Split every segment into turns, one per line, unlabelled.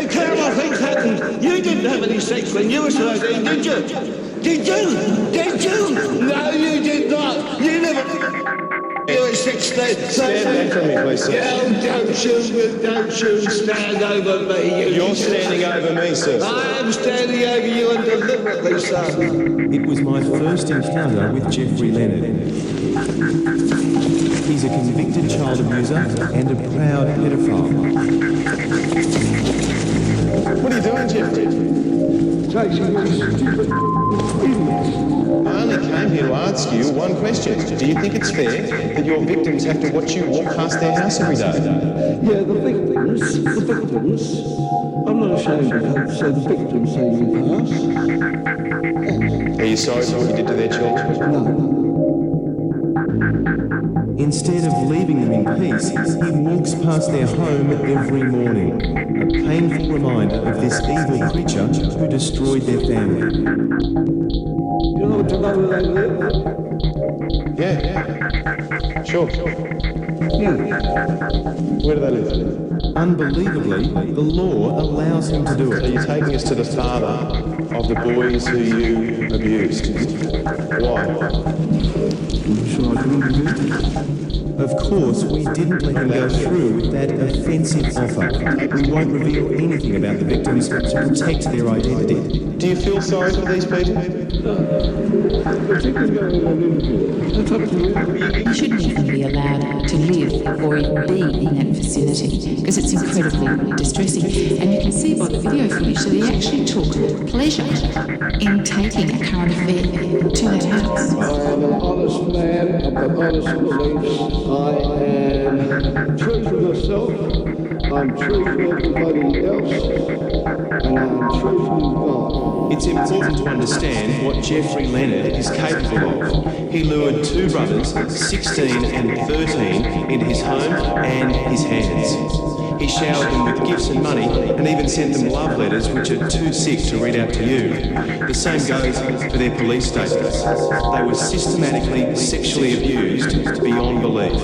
a terrible thing happened. You didn't have any sex when you were 13, did you? Did you? Did you? No, you did not. You never... You were 16.
Stand back from me, please, sir.
Don't you stand over me.
You're standing over me, sir.
I am standing over you and deliberately so.
It was my first encounter with Geoffrey Leonard. He's a convicted child abuser and a proud pedophile.
What are you doing, Geoffrey?
Tracy, you're stupid.
I only came here to ask you one question. Do you think it's fair that your victims have to watch you walk past their house every day?
Yeah, the victims. I'm not ashamed of that, so the victims say me pass.
Are you sorry for what you did to their children?
No.
Instead of leaving them in peace, he walks past their home every morning. A painful reminder of this evil creature who destroyed their family.
You know where they live?
Yeah. Sure.
Yeah.
Where do they live?
Unbelievably, the law allows him to do
So
it.
you're taking us to the father of the boys who you abused. Why?
Sure I can interview?
Of course, we didn't let him go through with that offensive offer. We won't reveal anything about the victims to protect their identity.
Do you feel sorry for these people?
If you can go in an interview, that's up to you.
You shouldn't even be allowed to live or even be in that vicinity because it's incredibly distressing. And you can see by the video footage that he actually took pleasure in taking a current affair to that house.
I am an honest man, I've got honest beliefs, I am true to myself, I'm true to everybody else, and I'm true to God.
It's important to understand what Geoffrey Leonard is capable of. He lured two brothers, 16 and 13, into his home and his hands. He showered them with gifts and money and even sent them love letters which are too sick to read out to you. The same goes for their police statements. They were systematically sexually abused beyond belief.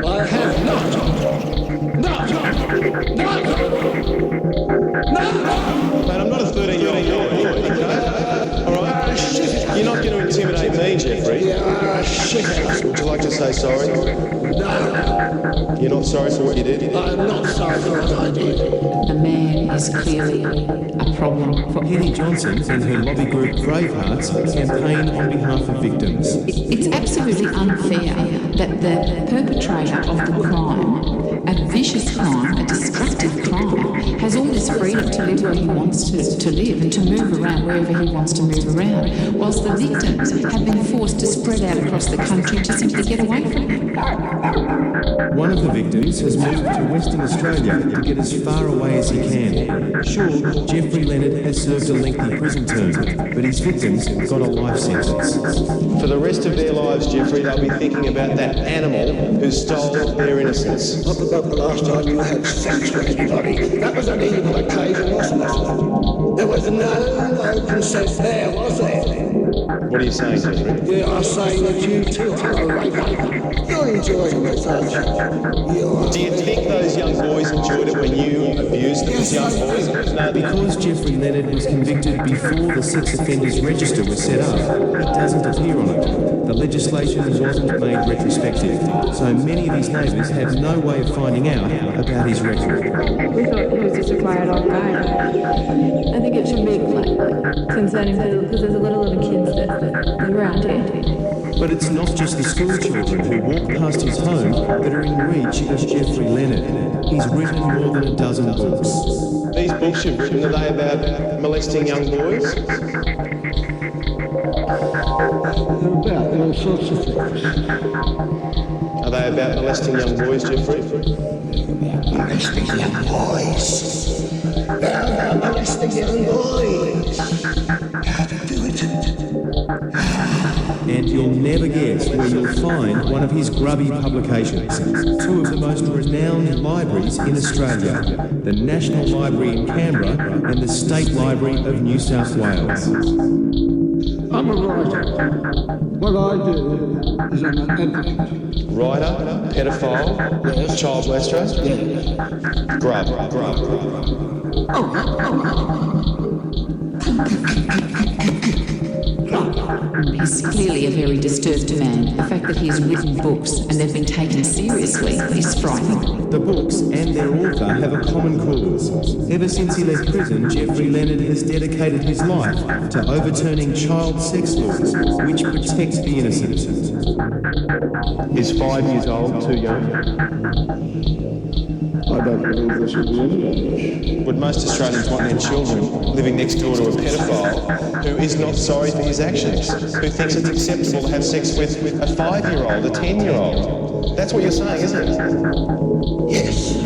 I have not.
Mate, I'm not a 13-year-old boy, okay? All right? You're not going to intimidate me, Geoffrey.
Yeah, shit.
Would you like to say sorry?
No,
You're not sorry for what you did?
I'm not sorry for what I did.
The man is clearly a problem for
Penny Johnson and her lobby group Bravehearts campaign on behalf of victims.
It's absolutely unfair that the perpetrator of the crime, a vicious crime, a destructive crime, has all this freedom to live where he wants to live and to move around wherever he wants to move around, whilst the victims have been forced to spread out across the country to simply get away from him.
One of the victims has moved to Western Australia to get as far away as he can. Sure, Geoffrey Leonard has served a lengthy prison term, but his victims got a life sentence.
For the rest of their lives, Geoffrey, they'll be thinking about that animal who stole their innocence.
Not about the last time you had sex with anybody. That was an evil occasion, wasn't it? There was no consent there, was there?
What are you saying, Geoffrey?
You are saying that you too are a raper. You're enjoying it, aren't you?
Do you think those young boys enjoyed it when you abused them as young boys? No,
Because Geoffrey Leonard was convicted before the sex offenders register was set up, he doesn't appear on it. The legislation wasn't made retrospective, so many of his neighbours have no way of finding out about his record.
We thought he was just a quiet old guy. I think it should be concerning because there's a lot of kids that live around here.
But it's not just the school children who walk past his home that are in reach of Geoffrey Leonard. He's written more than a dozen books.
these books you've written, are they about molesting young boys?
They're about all sorts of things.
Are they about molesting young boys, Geoffrey?
Molesting young boys. They're about molesting young boys. How to do it.
And you'll never guess where you'll find one of his grubby publications. Two of the most renowned libraries in Australia, the National Library in Canberra and the State Library of New South Wales.
I'm a writer. What I do is I'm an advocate.
Writer, pedophile, child molester, grub.
He's clearly a very disturbed man. The fact that he's written books and they've been taken seriously is frightening.
The books and their author have a common cause. Ever since he left prison, Geoffrey Leonard has dedicated his life to overturning child sex laws, which protect the innocent. Is 5 years old too young?
I don't believe this will be any.
Would most Australians want their children living next door to a pedophile who is not sorry for his actions, who thinks it's acceptable to have sex with a 5-year-old, a 10-year-old? That's what you're saying, isn't it?
Yes.